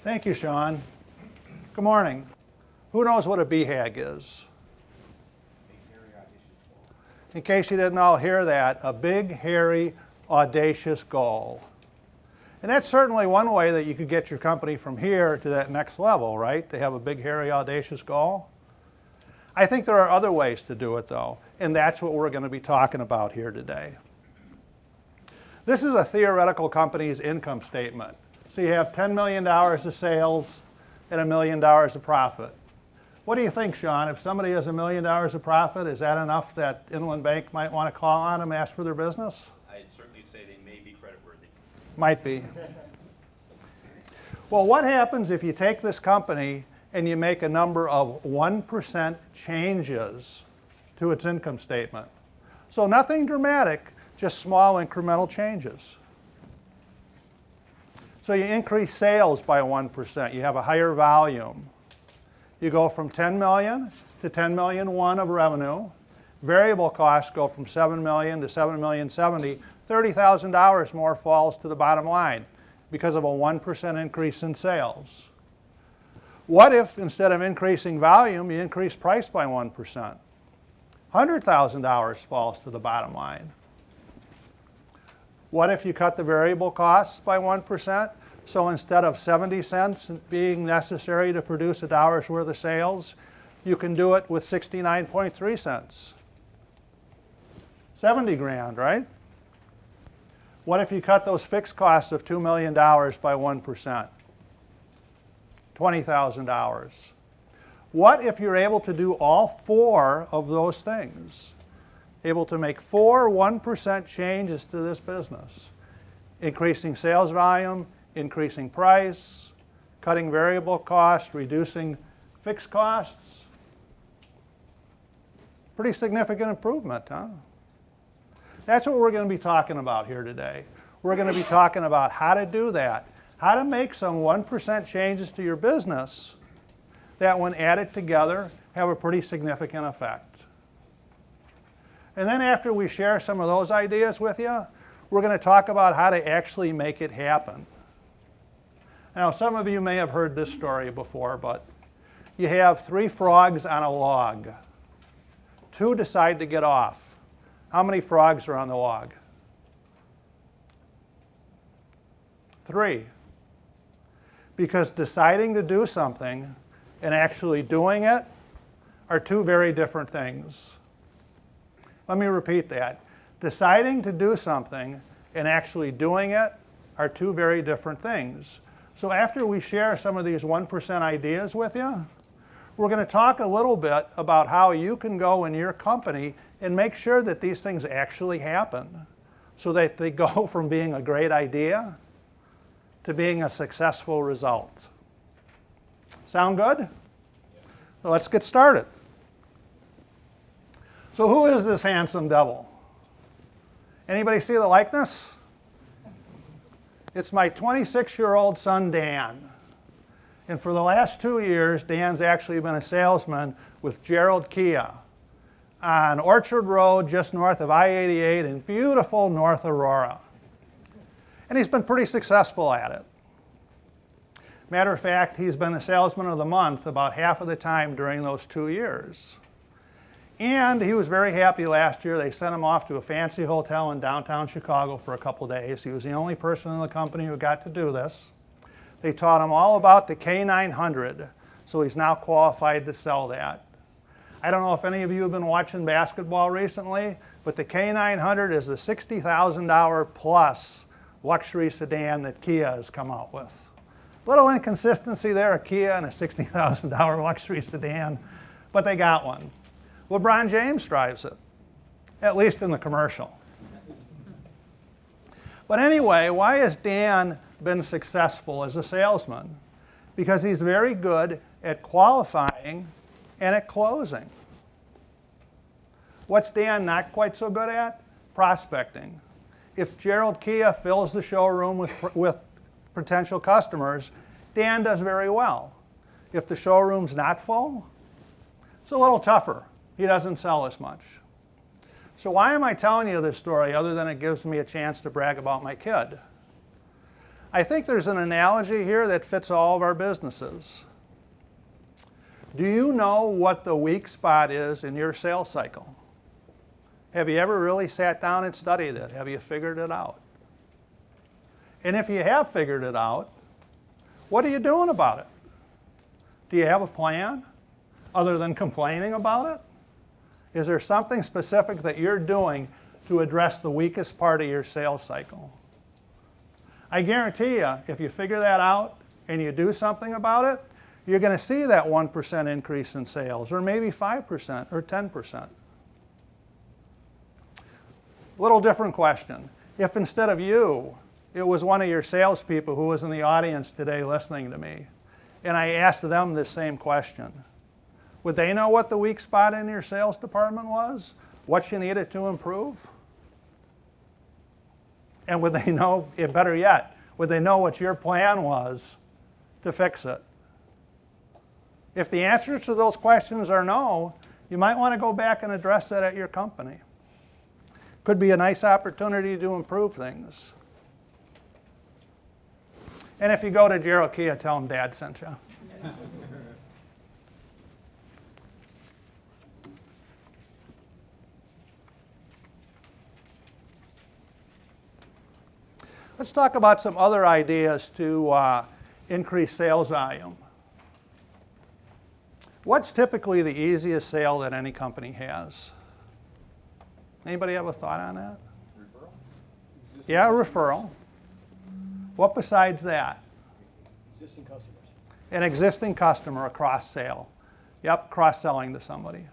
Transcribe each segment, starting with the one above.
Thank you, Sean. Good morning. Who knows what a BHAG is? In case you didn't all hear that, a big, hairy, audacious goal. And that's certainly one way that you could get your company from here to that next level, right? To have a big, hairy, audacious goal. I think there are other ways to do it, though, and that's what we're going to be talking about here today. This is a theoretical company's income statement. So you have $10 million of sales and $1 million of profit. What do you think, Sean? If somebody has $1 million of profit, is that enough that Inland Bank might want to call on them, ask for their business? I'd certainly say they may be creditworthy. Might be. Well, what happens if you take this company and you make a number of 1% changes to its income statement? So nothing dramatic, just small incremental changes. So you increase sales by 1%. You have a higher volume. You go from 10 million to 10 million one of revenue. Variable costs go from 7 million to 7 million 70. $30,000 more falls to the bottom line because of a 1% increase in sales. What if instead of increasing volume, you increase price by 1%? $100,000 falls to the bottom line. What if you cut the variable costs by 1%? So instead of 70 cents being necessary to produce a dollar's worth of sales, you can do it with 69.3 cents. 70 grand, right? What if you cut those fixed costs of $2 million by 1%? $20,000. What if you're able to do all four of those things? Able to make 1% changes to this business. Increasing sales volume, increasing price, cutting variable costs, reducing fixed costs. Pretty significant improvement, huh? That's what we're going to be talking about here today. We're going to be talking about how to do that, how to make some 1% changes to your business that when added together have a pretty significant effect. And then after we share some of those ideas with you, we're going to talk about how to actually make it happen. Now, some of you may have heard this story before, but you have 3 frogs on a log. 2 decide to get off. How many frogs are on the log? 3. Because deciding to do something and actually doing it are 2 very different things. Let me repeat that. Deciding to do something and actually doing it are 2 very different things. So after we share some of these 1% ideas with you, we're going to talk a little bit about how you can go in your company and make sure that these things actually happen so that they go from being a great idea to being a successful result. Sound good? So let's get started. So who is this handsome devil? Anybody see the likeness? It's my 26-year-old son, Dan. And for the last 2 years, Dan's actually been a salesman with Gerald Kia on Orchard Road, just north of I-88 in beautiful North Aurora. And he's been pretty successful at it. Matter of fact, he's been a salesman of the month about half of the time during those 2 years. And he was very happy last year. They sent him off to a fancy hotel in downtown Chicago for a couple days. He was the only person in the company who got to do this. They taught him all about the K900, so he's now qualified to sell that. I don't know if any of you have been watching basketball recently, but the K900 is the $60,000 plus luxury sedan that Kia has come out with. Little inconsistency there, a Kia and a $60,000 luxury sedan, but they got one. LeBron James drives it, at least in the commercial. But anyway, why has Dan been successful as a salesman? Because he's very good at qualifying and at closing. What's Dan not quite so good at? Prospecting. If Gerald Kia fills the showroom with potential customers, Dan does very well. If the showroom's not full, it's a little tougher. He doesn't sell as much. So why am I telling you this story other than it gives me a chance to brag about my kid? I think there's an analogy here that fits all of our businesses. Do you know what the weak spot is in your sales cycle? Have you ever really sat down and studied it? Have you figured it out? And if you have figured it out, what are you doing about it? Do you have a plan other than complaining about it? Is there something specific that you're doing to address the weakest part of your sales cycle? I guarantee you, if you figure that out and you do something about it, you're going to see that 1% increase in sales, or maybe 5% or 10%. Little different question. If instead of you, it was one of your salespeople who was in the audience today listening to me, and I asked them this same question, would they know what the weak spot in your sales department was? What you needed to improve? And would they know, better yet, would they know what your plan was to fix it? If the answers to those questions are no, you might want to go back and address that at your company. Could be a nice opportunity to improve things. And if you go to Gerald Kia, tell him Dad sent you. Let's talk about some other ideas to increase sales volume. What's typically the easiest sale that any company has? Anybody have a thought on that? Referral? Yeah, referral. What besides that? Existing customers. An existing customer, a cross-sale. Yep, cross-selling to somebody.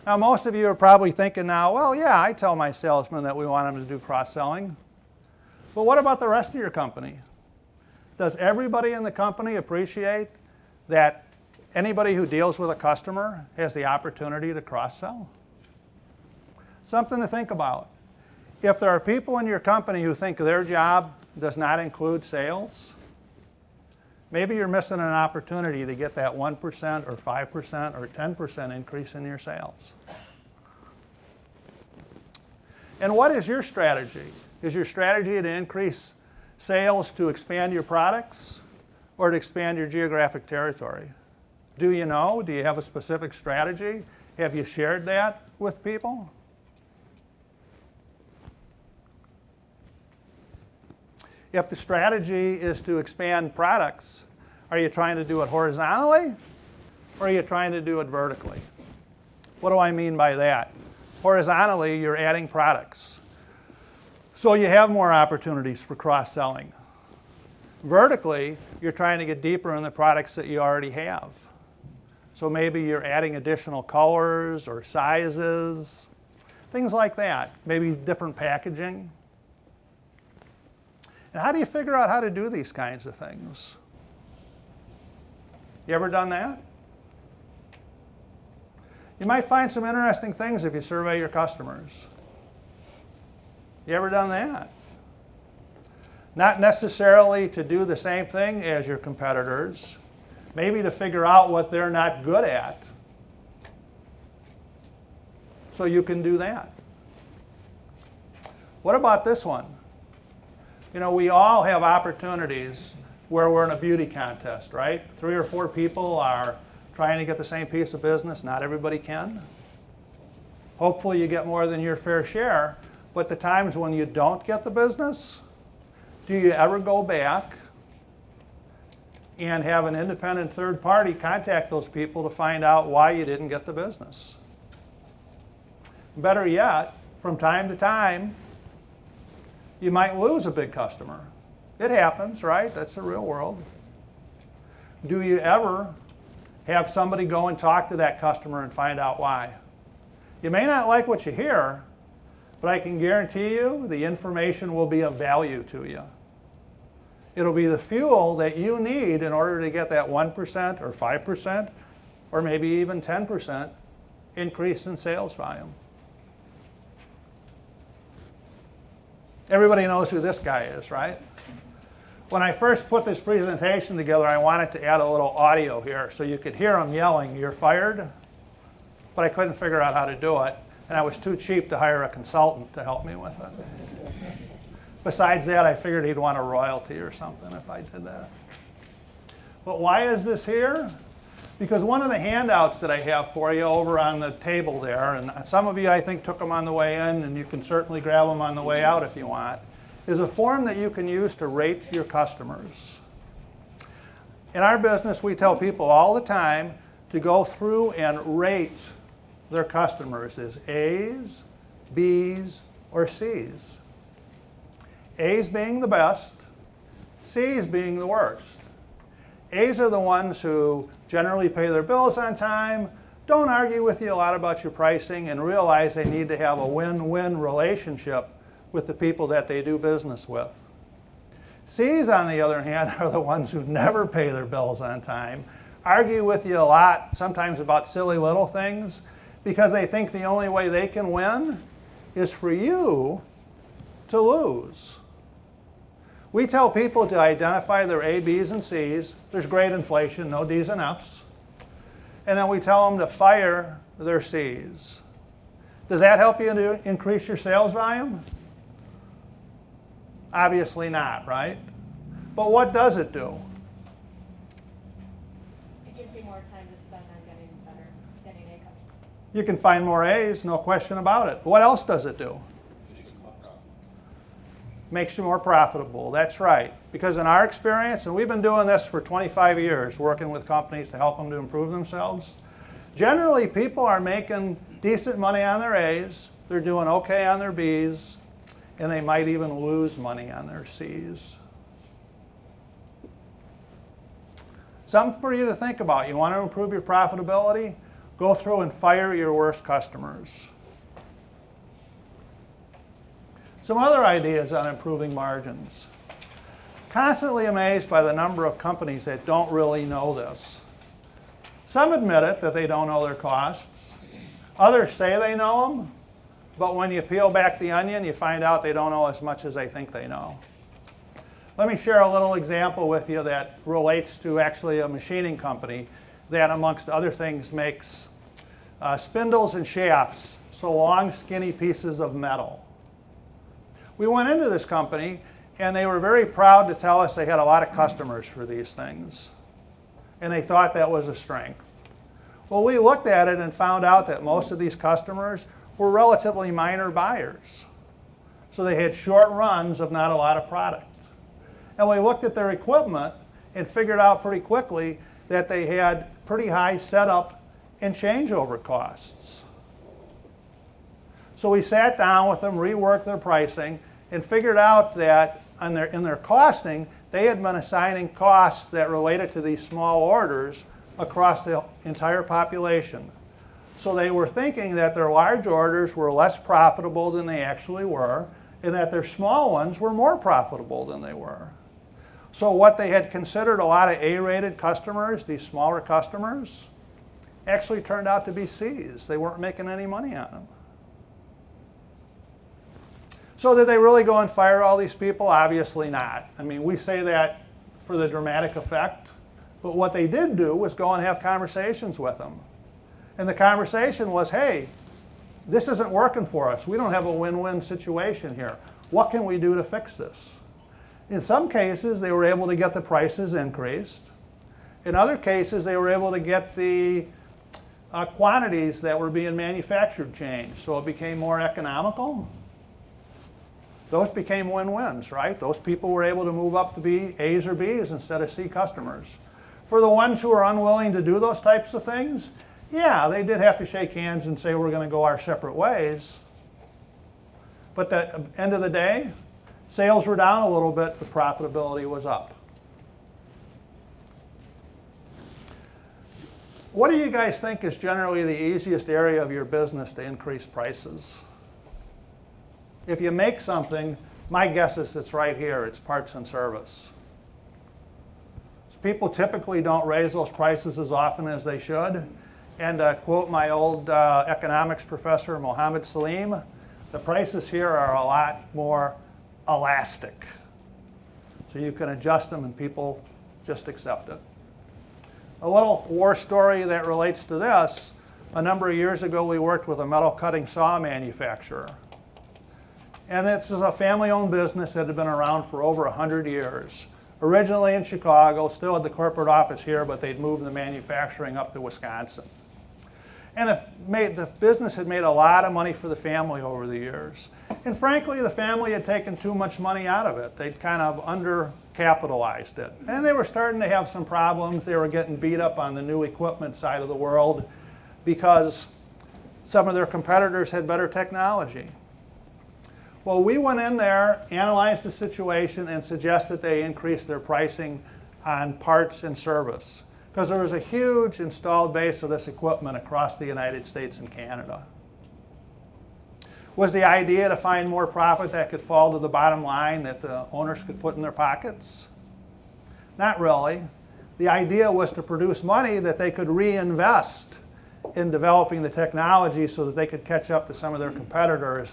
Now, most of you are probably thinking now, well, yeah, I tell my salesmen that we want them to do cross-selling. But what about the rest of your company? Does everybody in the company appreciate that anybody who deals with a customer has the opportunity to cross-sell? Something to think about. If there are people in your company who think their job does not include sales, maybe you're missing an opportunity to get that 1% or 5% or 10% increase in your sales. And what is your strategy? Is your strategy to increase sales to expand your products or to expand your geographic territory? Do you know? Do you have a specific strategy? Have you shared that with people? If the strategy is to expand products, are you trying to do it horizontally or are you trying to do it vertically? What do I mean by that? Horizontally, you're adding products. So you have more opportunities for cross-selling. Vertically, you're trying to get deeper in the products that you already have. So maybe you're adding additional colors or sizes, things like that, maybe different packaging. And how do you figure out how to do these kinds of things? You ever done that? You might find some interesting things if you survey your customers. You ever done that? Not necessarily to do the same thing as your competitors, maybe to figure out what they're not good at. So you can do that. What about this one? You know, we all have opportunities where we're in a beauty contest, right? 3 or 4 people are trying to get the same piece of business. Not everybody can. Hopefully you get more than your fair share. But the times when you don't get the business, do you ever go back and have an independent third party contact those people to find out why you didn't get the business? Better yet, from time to time, you might lose a big customer. It happens, right? That's the real world. Do you ever have somebody go and talk to that customer and find out why? You may not like what you hear, but I can guarantee you the information will be of value to you. It'll be the fuel that you need in order to get that 1% or 5% or maybe even 10% increase in sales volume. Everybody knows who this guy is, right? When I first put this presentation together, I wanted to add a little audio here so you could hear him yelling, "You're fired," but I couldn't figure out how to do it, and I was too cheap to hire a consultant to help me with it. Besides that, I figured he'd want a royalty or something if I did that. But why is this here? Because one of the handouts that I have for you over on the table there, and some of you I think took them on the way in, and you can certainly grab them on the way out if you want, is a form that you can use to rate your customers. In our business, we tell people all the time to go through and rate their customers as A's, B's, or C's. A's being the best, C's being the worst. A's are the ones who generally pay their bills on time, don't argue with you a lot about your pricing, and realize they need to have a win-win relationship with the people that they do business with. C's, on the other hand, are the ones who never pay their bills on time, argue with you a lot, sometimes about silly little things, because they think the only way they can win is for you to lose. We tell people to identify their A, B's, and C's. There's great inflation, no D's and F's. And then we tell them to fire their C's. Does that help you to increase your sales volume? Obviously not, right? But what does it do? It gives you more time to spend on getting A customers. You can find more A's, no question about it. What else does it do? Makes you more profitable, that's right. Because in our experience, and we've been doing this for 25 years, working with companies to help them to improve themselves, generally people are making decent money on their A's, they're doing okay on their B's, and they might even lose money on their C's. Something for you to think about. You want to improve your profitability? Go through and fire your worst customers. Some other ideas on improving margins. Constantly amazed by the number of companies that don't really know this. Some admit it, that they don't know their costs. Others say they know them, but when you peel back the onion, you find out they don't know as much as they think they know. Let me share a little example with you that relates to actually a machining company that, amongst other things, makes spindles and shafts, so long, skinny pieces of metal. We went into this company, and they were very proud to tell us they had a lot of customers for these things. And they thought that was a strength. Well, we looked at it and found out that most of these customers were relatively minor buyers. So they had short runs of not a lot of product. And we looked at their equipment and figured out pretty quickly that they had pretty high setup and changeover costs. So we sat down with them, reworked their pricing, and figured out that in their costing, they had been assigning costs that related to these small orders across the entire population. So they were thinking that their large orders were less profitable than they actually were, and that their small ones were more profitable than they were. So what they had considered a lot of A-rated customers, these smaller customers, actually turned out to be C's. They weren't making any money on them. So did they really go and fire all these people? Obviously not. I mean, we say that for the dramatic effect, but what they did do was go and have conversations with them. And the conversation was, hey, this isn't working for us. We don't have a win-win situation here. What can we do to fix this? In some cases, they were able to get the prices increased. In other cases, they were able to get the quantities that were being manufactured changed, so it became more economical. Those became win-wins, right? Those people were able to move up to be A's or B's instead of C customers. For the ones who are unwilling to do those types of things, yeah, they did have to shake hands and say we're going to go our separate ways. But at the end of the day, sales were down a little bit, but profitability was up. What do you guys think is generally the easiest area of your business to increase prices? If you make something, my guess is it's right here. It's parts and service. So people typically don't raise those prices as often as they should. And to quote my old economics professor, Mohammed Salim, the prices here are a lot more elastic. So you can adjust them and people just accept it. A little war story that relates to this. A number of years ago, we worked with a metal cutting saw manufacturer. And this is a family-owned business that had been around for over 100 years. Originally in Chicago, still had the corporate office here, but they'd moved the manufacturing up to Wisconsin. And the business had made a lot of money for the family over the years. And frankly, the family had taken too much money out of it. They'd kind of undercapitalized it. And they were starting to have some problems. They were getting beat up on the new equipment side of the world because some of their competitors had better technology. Well, we went in there, analyzed the situation, and suggested they increase their pricing on parts and service, because there was a huge installed base of this equipment across the United States and Canada. Was the idea to find more profit that could fall to the bottom line that the owners could put in their pockets? Not really. The idea was to produce money that they could reinvest in developing the technology so that they could catch up to some of their competitors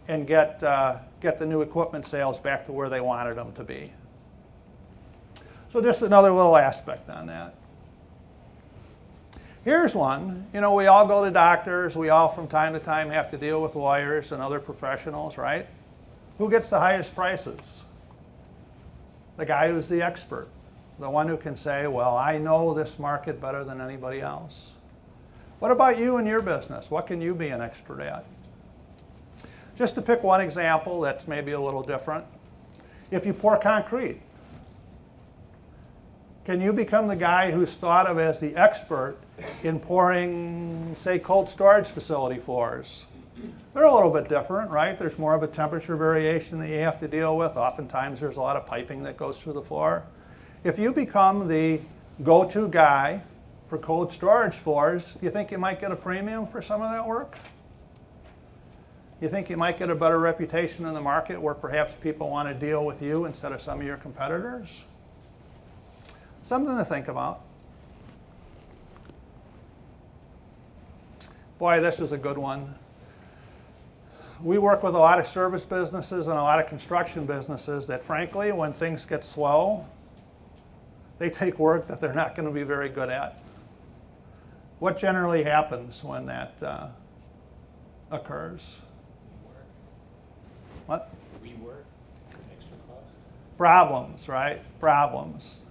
and get the new equipment sales back to where they wanted them to be. So just another little aspect on that. Here's one. You know, we all go to doctors. We all from time to time have to deal with lawyers and other professionals, right? Who gets the highest prices? The guy who's the expert. The one who can say, well, I know this market better than anybody else. What about you and your business? What can you be an expert at? Just to pick one example that's maybe a little different. If you pour concrete, can you become the guy who's thought of as the expert in pouring, say, cold storage facility floors? They're a little bit different, right? There's more of a temperature variation that you have to deal with. Oftentimes there's a lot of piping that goes through the floor. If you become the go-to guy for cold storage floors, do you think you might get a premium for some of that work? You think you might get a better reputation in the market where perhaps people want to deal with you instead of some of your competitors? Something to think about. Boy, this is a good one. We work with a lot of service businesses and a lot of construction businesses that frankly, when things get slow, they take work that they're not going to be very good at. What generally happens when that occurs? What? Rework, extra cost. Problems, right? Problems.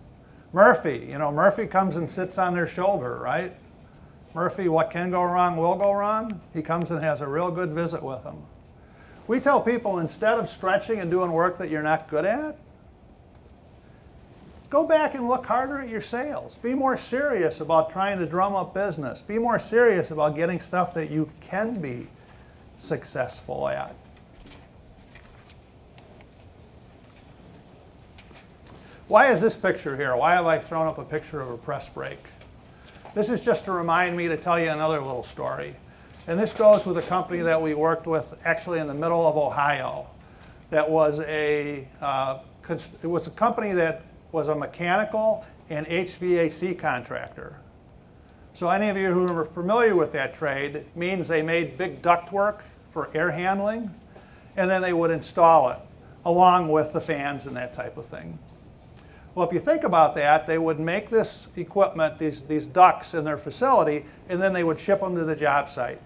Murphy, you know, Murphy comes and sits on their shoulder, right? Murphy, what can go wrong will go wrong. He comes and has a real good visit with them. We tell people, instead of stretching and doing work that you're not good at, go back and look harder at your sales. Be more serious about trying to drum up business. Be more serious about getting stuff that you can be successful at. Why is this picture here? Why have I thrown up a picture of a press brake? This is just to remind me to tell you another little story. And this goes with a company that we worked with actually in the middle of Ohio. That was it was a company that was a mechanical and HVAC contractor. So any of you who are familiar with that trade, it means they made big ductwork for air handling, and then they would install it along with the fans and that type of thing. Well, if you think about that, they would make this equipment, these ducts in their facility, and then they would ship them to the job site.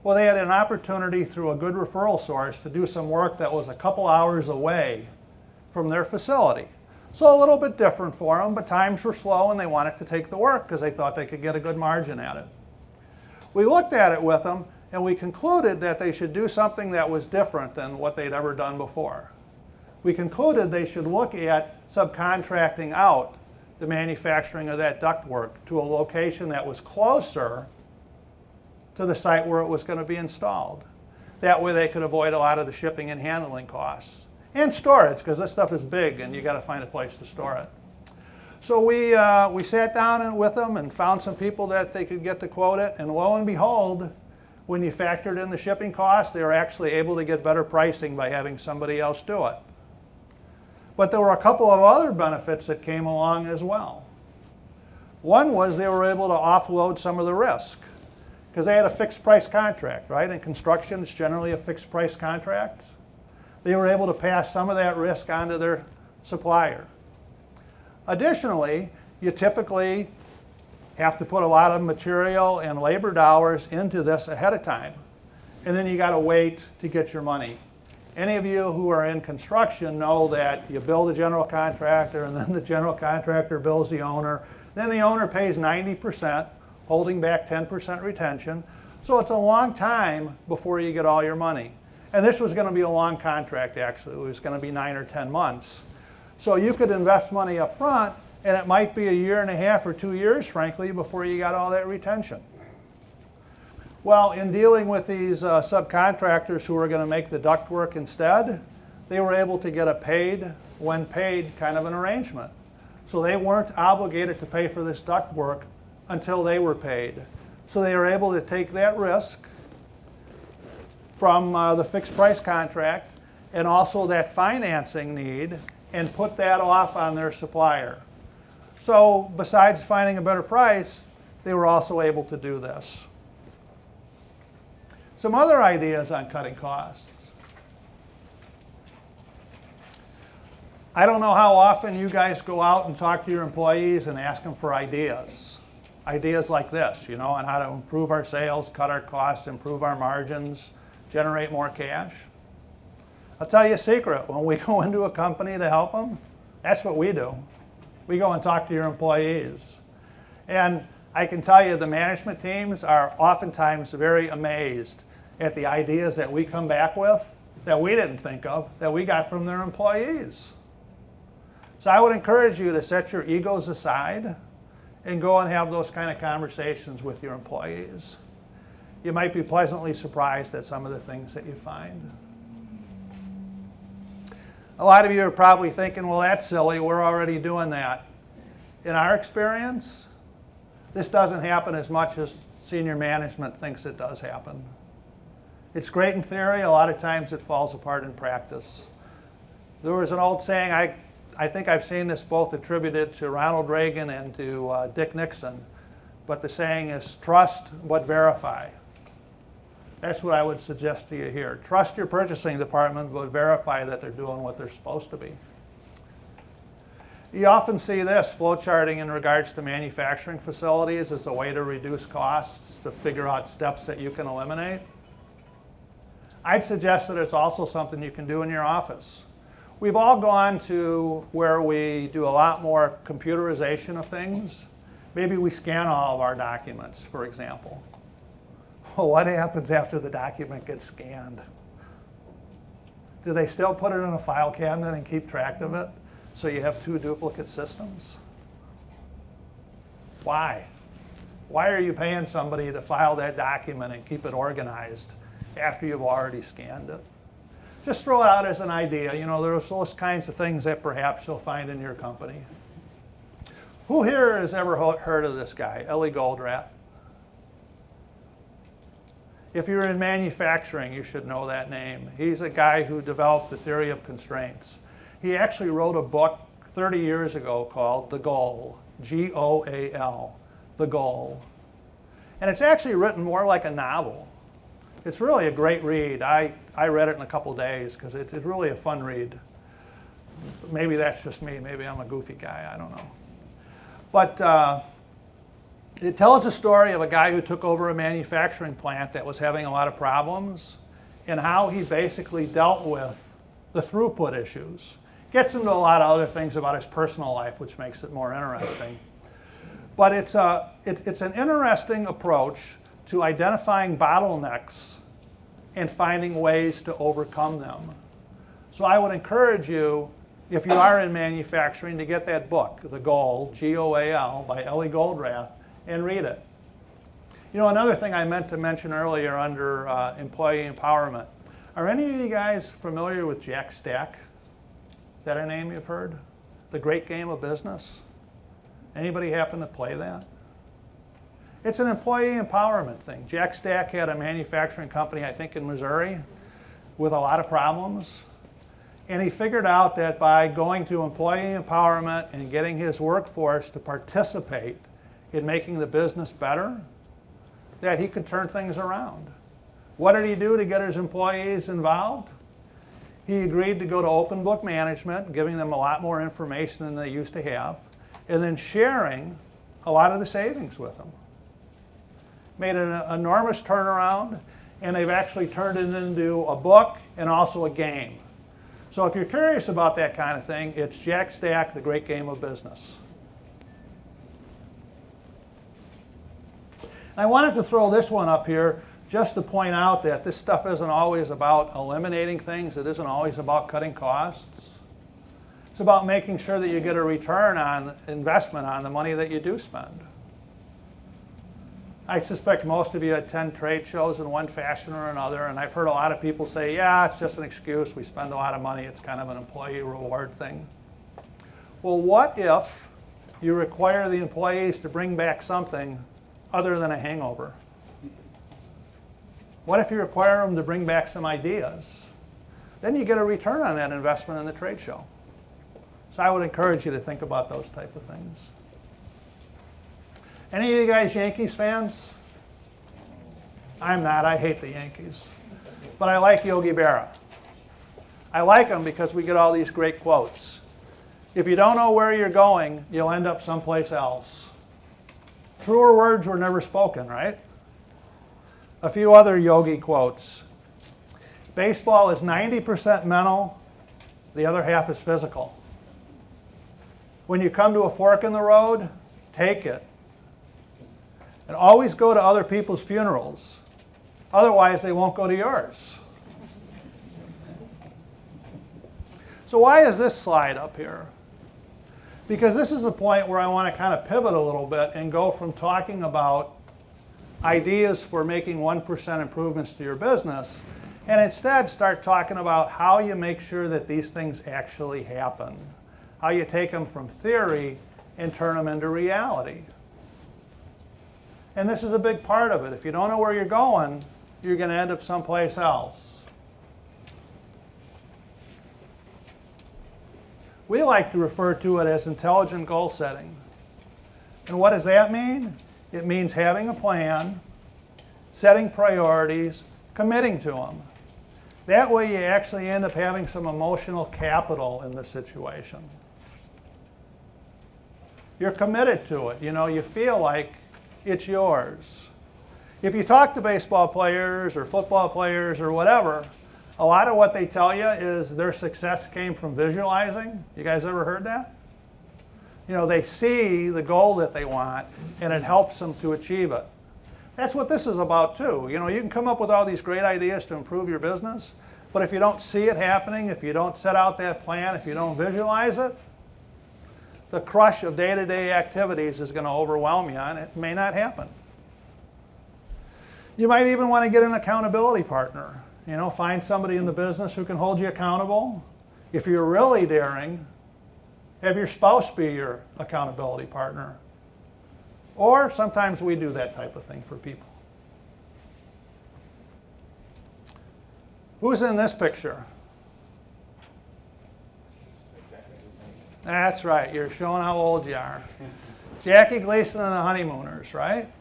Well, they had an opportunity through a good referral source to do some work that was a couple hours away from their facility. So a little bit different for them, but times were slow and they wanted to take the work because they thought they could get a good margin at it. We looked at it with them and we concluded that they should do something that was different than what they'd ever done before. We concluded they should look at subcontracting out the manufacturing of that ductwork to a location that was closer to the site where it was going to be installed. That way they could avoid a lot of the shipping and handling costs. And storage, because this stuff is big and you got to find a place to store it. So we sat down with them and found some people that they could get to quote it, and lo and behold, when you factored in the shipping costs, they were actually able to get better pricing by having somebody else do it. But there were a couple of other benefits that came along as well. One was they were able to offload some of the risk because they had a fixed price contract, right? In construction, it's generally a fixed price contract. They were able to pass some of that risk on to their supplier. Additionally, you typically have to put a lot of material and labor dollars into this ahead of time. And then you got to wait to get your money. Any of you who are in construction know that you bill the general contractor, and then the general contractor bills the owner. Then the owner pays 90%, holding back 10% retention. So it's a long time before you get all your money. And this was going to be a long contract, actually. It was going to be 9 or 10 months. So you could invest money up front, and it might be a year and a half or 2 years, frankly, before you got all that retention. Well, in dealing with these subcontractors who were going to make the ductwork instead, they were able to get a paid when paid kind of an arrangement. So they weren't obligated to pay for this ductwork until they were paid. So they were able to take that risk from the fixed price contract and also that financing need and put that off on their supplier. So besides finding a better price, they were also able to do this. Some other ideas on cutting costs. I don't know how often you guys go out and talk to your employees and ask them for ideas. Ideas like this, you know, on how to improve our sales, cut our costs, improve our margins, generate more cash. I'll tell you a secret. When we go into a company to help them, that's what we do. We go and talk to your employees. And I can tell you the management teams are oftentimes very amazed at the ideas that we come back with that we didn't think of, that we got from their employees. So I would encourage you to set your egos aside and go and have those kind of conversations with your employees. You might be pleasantly surprised at some of the things that you find. A lot of you are probably thinking, well, that's silly, we're already doing that. In our experience, this doesn't happen as much as senior management thinks it does happen. It's great in theory, a lot of times it falls apart in practice. There was an old saying, I think I've seen this both attributed to Ronald Reagan and to Dick Nixon, but the saying is trust but verify. That's what I would suggest to you here. Trust your purchasing department, but verify that they're doing what they're supposed to be. You often see this flow charting in regards to manufacturing facilities as a way to reduce costs, to figure out steps that you can eliminate. I'd suggest that it's also something you can do in your office. We've all gone to where we do a lot more computerization of things. Maybe we scan all of our documents, for example. Well, what happens after the document gets scanned? Do they still put it in a file cabinet and keep track of it so you have 2 duplicate systems? Why? Why are you paying somebody to file that document and keep it organized after you've already scanned it? Just throw it out as an idea. You know, there's those kinds of things that perhaps you'll find in your company. Who here has ever heard of this guy, Ellie Goldratt? If you're in manufacturing, you should know that name. He's a guy who developed the theory of constraints. He actually wrote a book 30 years ago called The Goal, G-O-A-L, The Goal. And it's actually written more like a novel. It's really a great read. I read it in a couple days because it's really a fun read. Maybe that's just me. Maybe I'm a goofy guy. I don't know. But it tells a story of a guy who took over a manufacturing plant that was having a lot of problems and how he basically dealt with the throughput issues. Gets into a lot of other things about his personal life, which makes it more interesting. But it's an interesting approach to identifying bottlenecks and finding ways to overcome them. So I would encourage you, if you are in manufacturing, to get that book, The Goal, G-O-A-L, by Ellie Goldratt, and read it. You know, another thing I meant to mention earlier under employee empowerment. Are any of you guys familiar with Jack Stack? Is that a name you've heard? The Great Game of Business? Anybody happen to play that? It's an employee empowerment thing. Jack Stack had a manufacturing company, I think in Missouri, with a lot of problems. And he figured out that by going to employee empowerment and getting his workforce to participate in making the business better, that he could turn things around. What did he do to get his employees involved? He agreed to go to open book management, giving them a lot more information than they used to have, and then sharing a lot of the savings with them. Made an enormous turnaround. and they've actually turned it into a book and also a game. So if you're curious about that kind of thing, it's Jack Stack, The Great Game of Business. I wanted to throw this one up here just to point out that this stuff isn't always about eliminating things. It isn't always about cutting costs. It's about making sure that you get a return on investment on the money that you do spend. I suspect most of you attend trade shows in one fashion or another, and I've heard a lot of people say, yeah, it's just an excuse. We spend a lot of money. It's kind of an employee reward thing. Well, what if you require the employees to bring back something other than a hangover? What if you require them to bring back some ideas? Then you get a return on that investment in the trade show. So I would encourage you to think about those type of things. Any of you guys Yankees fans? I'm not. I hate the Yankees. But I like Yogi Berra. I like him because we get all these great quotes. If you don't know where you're going, you'll end up someplace else. Truer words were never spoken, right? A few other Yogi quotes. Baseball is 90% mental, the other half is physical. When you come to a fork in the road, take it. And always go to other people's funerals. Otherwise, they won't go to yours. So why is this slide up here? Because this is the point where I want to kind of pivot a little bit and go from talking about ideas for making 1% improvements to your business, and instead start talking about how you make sure that these things actually happen. How you take them from theory and turn them into reality. And this is a big part of it. If you don't know where you're going, you're going to end up someplace else. We like to refer to it as intelligent goal setting. And what does that mean? It means having a plan, setting priorities, committing to them. That way you actually end up having some emotional capital in the situation. You're committed to it. You know, you feel like it's yours. If you talk to baseball players or football players or whatever, a lot of what they tell you is their success came from visualizing. You guys ever heard that? You know, they see the goal that they want and it helps them to achieve it. That's what this is about too. You know, you can come up with all these great ideas to improve your business, but if you don't see it happening, if you don't set out that plan, if you don't visualize it, the crush of day-to-day activities is going to overwhelm you and it may not happen. You might even want to get an accountability partner. You know, find somebody in the business who can hold you accountable. If you're really daring, have your spouse be your accountability partner. Or sometimes we do that type of thing for people. Who's in this picture? That's right, you're showing how old you are. Jackie Gleason and the Honeymooners, right?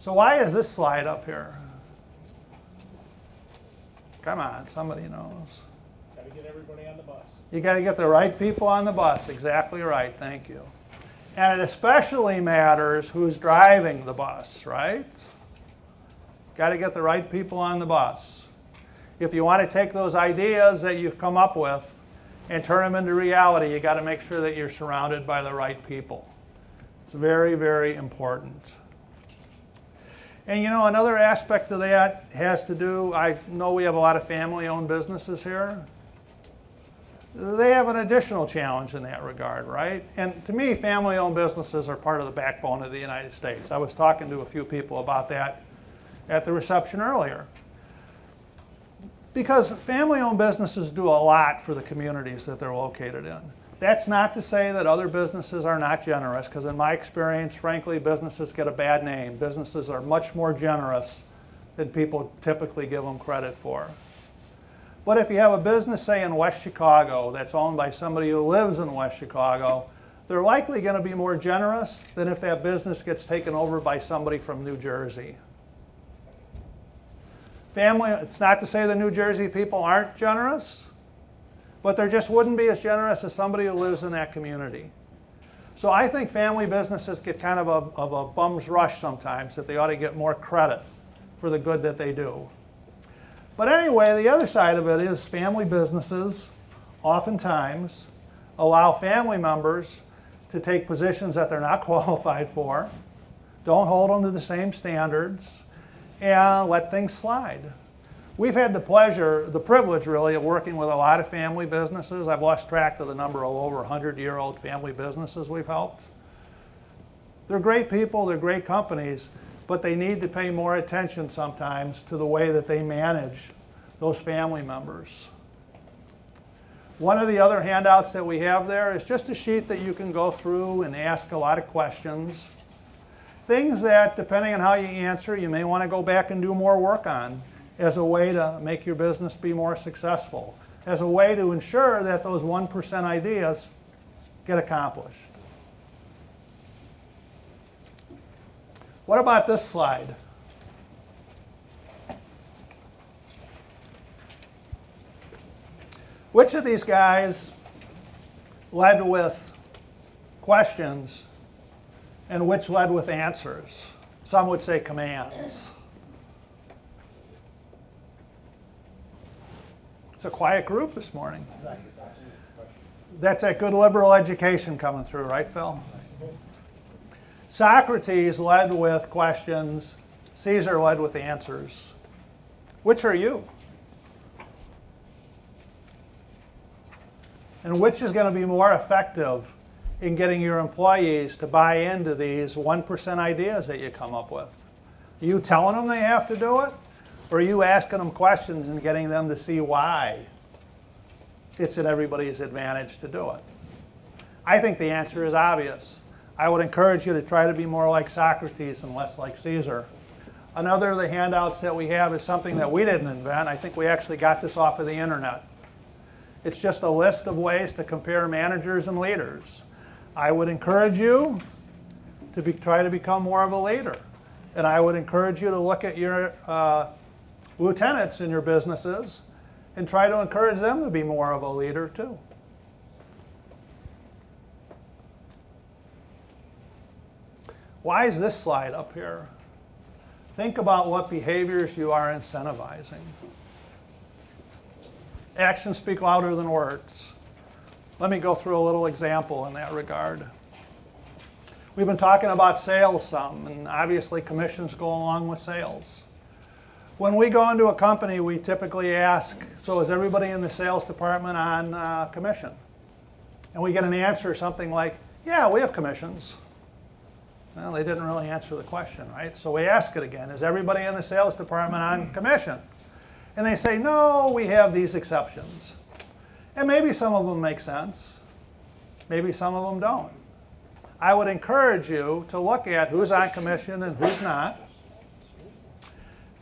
So why is this slide up here? Come on, somebody knows. Got to get everybody on the bus. You got to get the right people on the bus. Exactly right, thank you. And it especially matters who's driving the bus, right? Got to get the right people on the bus. If you want to take those ideas that you've come up with and turn them into reality, you got to make sure that you're surrounded by the right people. It's very, very important. And you know, another aspect of that has to do, I know we have a lot of family-owned businesses here. They have an additional challenge in that regard, right? And to me, family-owned businesses are part of the backbone of the United States. I was talking to a few people about that at the reception earlier. Because family-owned businesses do a lot for the communities that they're located in. That's not to say that other businesses are not generous, because in my experience, frankly, businesses get a bad name. Businesses are much more generous than people typically give them credit for. But if you have a business, say in West Chicago, that's owned by somebody who lives in West Chicago, they're likely going to be more generous than if that business gets taken over by somebody from New Jersey. Family, it's not to say the New Jersey people aren't generous, but they just wouldn't be as generous as somebody who lives in that community. So I think family businesses get kind of a bum's rush sometimes, that they ought to get more credit for the good that they do. But anyway, the other side of it is family businesses oftentimes allow family members to take positions that they're not qualified for, don't hold them to the same standards, and let things slide. We've had the privilege really, of working with a lot of family businesses. I've lost track of the number of over 100-year-old family businesses we've helped. They're great people, they're great companies, but they need to pay more attention sometimes to the way that they manage those family members. One of the other handouts that we have there is just a sheet that you can go through and ask a lot of questions. Things that, depending on how you answer, you may want to go back and do more work on as a way to make your business be more successful, as a way to ensure that those 1% ideas get accomplished. What about this slide? Which of these guys led with questions and which led with answers? Some would say commands. It's a quiet group this morning. That's that good liberal education coming through, right, Phil? Socrates led with questions. Caesar led with answers. Which are you? And which is going to be more effective in getting your employees to buy into these 1% ideas that you come up with? Are you telling them they have to do it? Or are you asking them questions and getting them to see why it's in everybody's advantage to do it? I think the answer is obvious. I would encourage you to try to be more like Socrates and less like Caesar. Another of the handouts that we have is something that we didn't invent. I think we actually got this off of the internet. It's just a list of ways to compare managers and leaders. I would encourage you to try to become more of a leader. And I would encourage you to look at your lieutenants in your businesses and try to encourage them to be more of a leader too. Why is this slide up here? Think about what behaviors you are incentivizing. Actions speak louder than words. Let me go through a little example in that regard. We've been talking about sales some, and obviously commissions go along with sales. When we go into a company, we typically ask, so is everybody in the sales department on commission? And we get an answer something like, yeah, we have commissions. Well, they didn't really answer the question, right? So we ask it again, is everybody in the sales department on commission? And they say, no, we have these exceptions. And maybe some of them make sense. Maybe some of them don't. I would encourage you to look at who's on commission and who's not.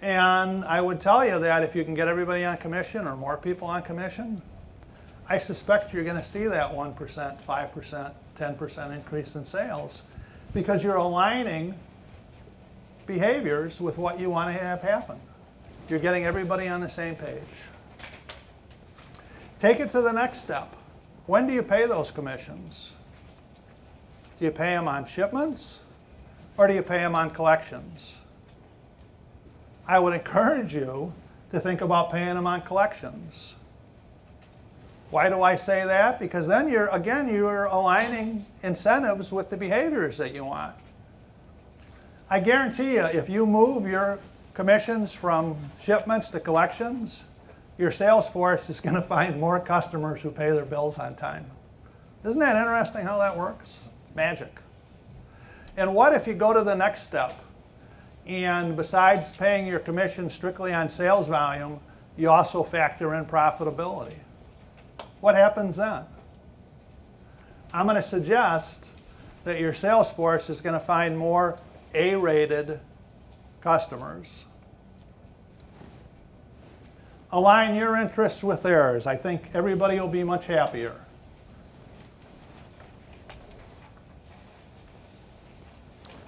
And I would tell you that if you can get everybody on commission or more people on commission, I suspect you're going to see that 1%, 5%, 10% increase in sales because you're aligning behaviors with what you want to have happen. You're getting everybody on the same page. Take it to the next step. When do you pay those commissions? Do you pay them on shipments or do you pay them on collections? I would encourage you to think about paying them on collections. Why do I say that? Because then you're aligning incentives with the behaviors that you want. I guarantee you, if you move your commissions from shipments to collections, your sales force is going to find more customers who pay their bills on time. Isn't that interesting how that works? Magic. And what if you go to the next step? And besides paying your commission strictly on sales volume, you also factor in profitability. What happens then? I'm going to suggest that your sales force is going to find more A-rated customers. Align your interests with theirs. I think everybody will be much happier.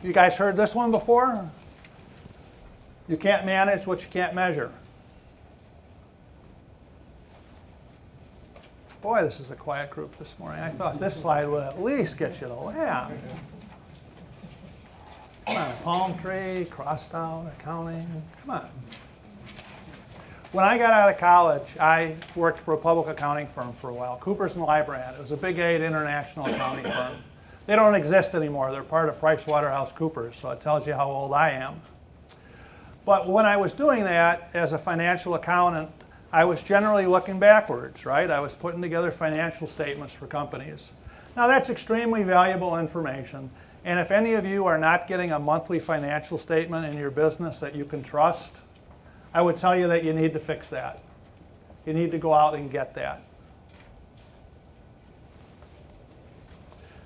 You guys heard this one before? You can't manage what you can't measure. Boy, this is a quiet group this morning. I thought this slide would at least get you to laugh. Come on, Palm Tree, Crosstown, accounting, come on. When I got out of college, I worked for a public accounting firm for a while, Coopers & Lybrand. It was a Big 8 international accounting firm. They don't exist anymore. They're part of PricewaterhouseCoopers, so it tells you how old I am. But when I was doing that as a financial accountant, I was generally looking backwards, right? I was putting together financial statements for companies. Now that's extremely valuable information. And if any of you are not getting a monthly financial statement in your business that you can trust, I would tell you that you need to fix that. You need to go out and get that.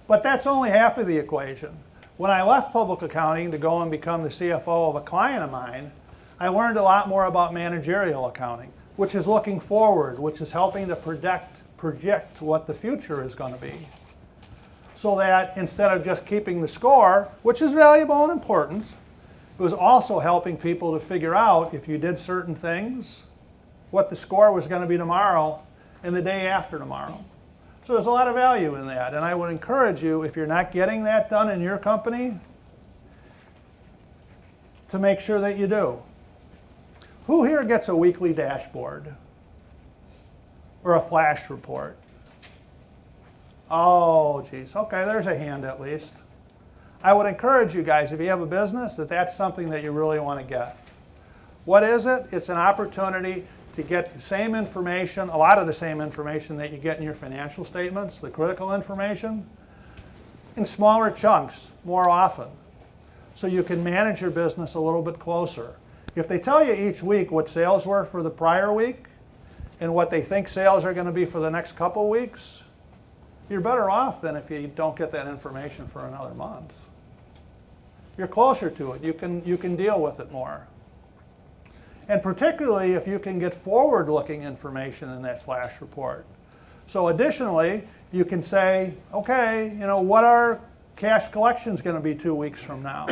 But that's only half of the equation. When I left public accounting to go and become the CFO of a client of mine, I learned a lot more about managerial accounting, which is looking forward, which is helping to project what the future is going to be. So that instead of just keeping the score, which is valuable and important, it was also helping people to figure out if you did certain things, what the score was going to be tomorrow and the day after tomorrow. So there's a lot of value in that. And I would encourage you, if you're not getting that done in your company, to make sure that you do. Who here gets a weekly dashboard or a flash report? Oh, geez. Okay, there's a hand at least. I would encourage you guys, if you have a business, that's something that you really want to get. What is it? It's an opportunity to get the same information, a lot of the same information that you get in your financial statements, the critical information, in smaller chunks more often. So you can manage your business a little bit closer. If they tell you each week what sales were for the prior week and what they think sales are going to be for the next couple weeks, you're better off than if you don't get that information for another month. You're closer to it. You can deal with it more. And particularly if you can get forward-looking information in that flash report. So additionally, you can say, okay, what are cash collections going to be 2 weeks from now?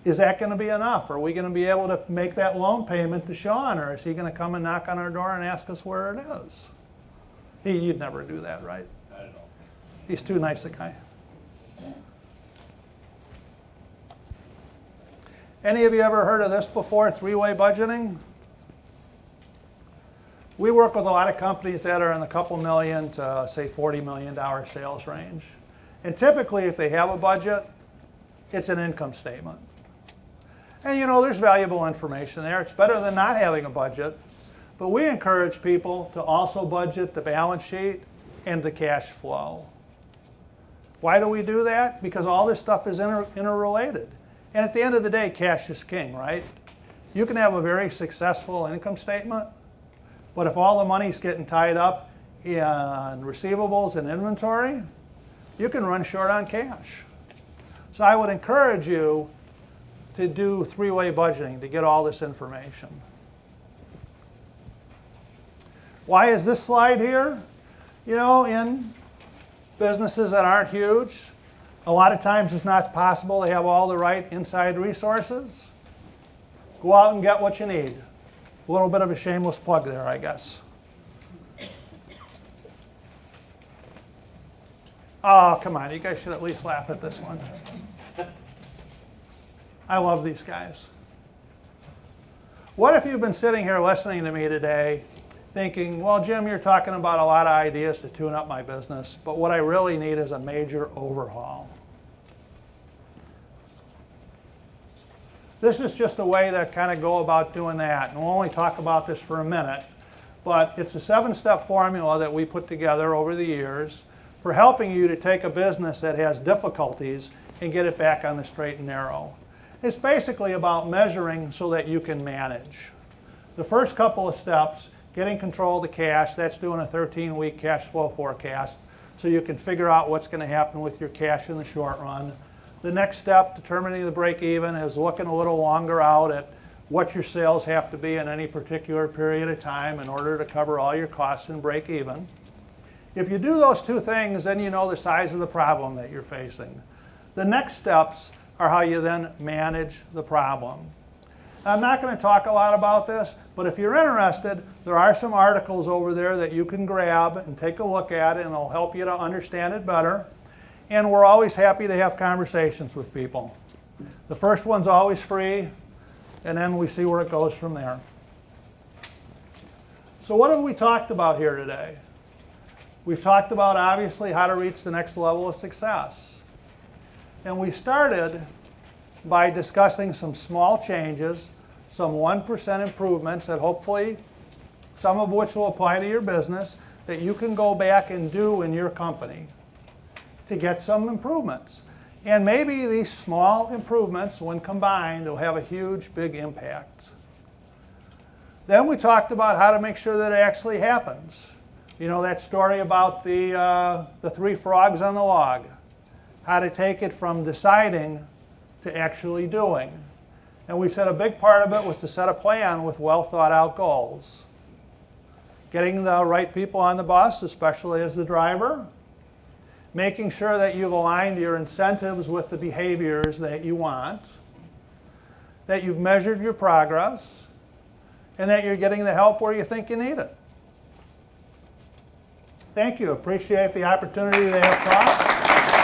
Is that going to be enough? Are we going to be able to make that loan payment to Sean, or is he going to come and knock on our door and ask us where it is? You'd never do that, right? Not at all. He's too nice a guy. Any of you ever heard of this before, three-way budgeting? We work with a lot of companies that are in the couple million to, say, $40 million sales range. And typically, if they have a budget, it's an income statement. And there's valuable information there. It's better than not having a budget. But we encourage people to also budget the balance sheet and the cash flow. Why do we do that? Because all this stuff is interrelated. And at the end of the day, cash is king, right? You can have a very successful income statement, but if all the money's getting tied up in receivables and inventory, you can run short on cash. So I would encourage you to do three-way budgeting to get all this information. Why is this slide here? In businesses that aren't huge, a lot of times it's not possible to have all the right inside resources. Go out and get what you need. A little bit of a shameless plug there, I guess. Oh, come on, you guys should at least laugh at this one. I love these guys. What if you've been sitting here listening to me today thinking, well, Jim, you're talking about a lot of ideas to tune up my business, but what I really need is a major overhaul. This is just a way to kind of go about doing that. And we'll only talk about this for a minute, but it's a 7-step formula that we put together over the years for helping you to take a business that has difficulties and get it back on the straight and narrow. It's basically about measuring so that you can manage. The first couple of steps, getting control of the cash, that's doing a 13-week cash flow forecast so you can figure out what's going to happen with your cash in the short run. The next step, determining the break even, is looking a little longer out at what your sales have to be in any particular period of time in order to cover all your costs and break even. If you do those two things, then you know the size of the problem that you're facing. The next steps are how you then manage the problem. I'm not going to talk a lot about this, but if you're interested, there are some articles over there that you can grab and take a look at, and it'll help you to understand it better. And we're always happy to have conversations with people. The first one's always free, and then we see where it goes from there. So what have we talked about here today? We've talked about, obviously, how to reach the next level of success. And we started by discussing some small changes, some 1% improvements that hopefully, some of which will apply to your business, that you can go back and do in your company to get some improvements. And maybe these small improvements, when combined, will have a huge, big impact. Then we talked about how to make sure that it actually happens. You know that story about the 3 frogs on the log. How to take it from deciding to actually doing. And we said a big part of it was to set a plan with well thought out goals. Getting the right people on the bus, especially as the driver. Making sure that you've aligned your incentives with the behaviors that you want. That you've measured your progress. And that you're getting the help where you think you need it. Thank you. Appreciate the opportunity to have talk.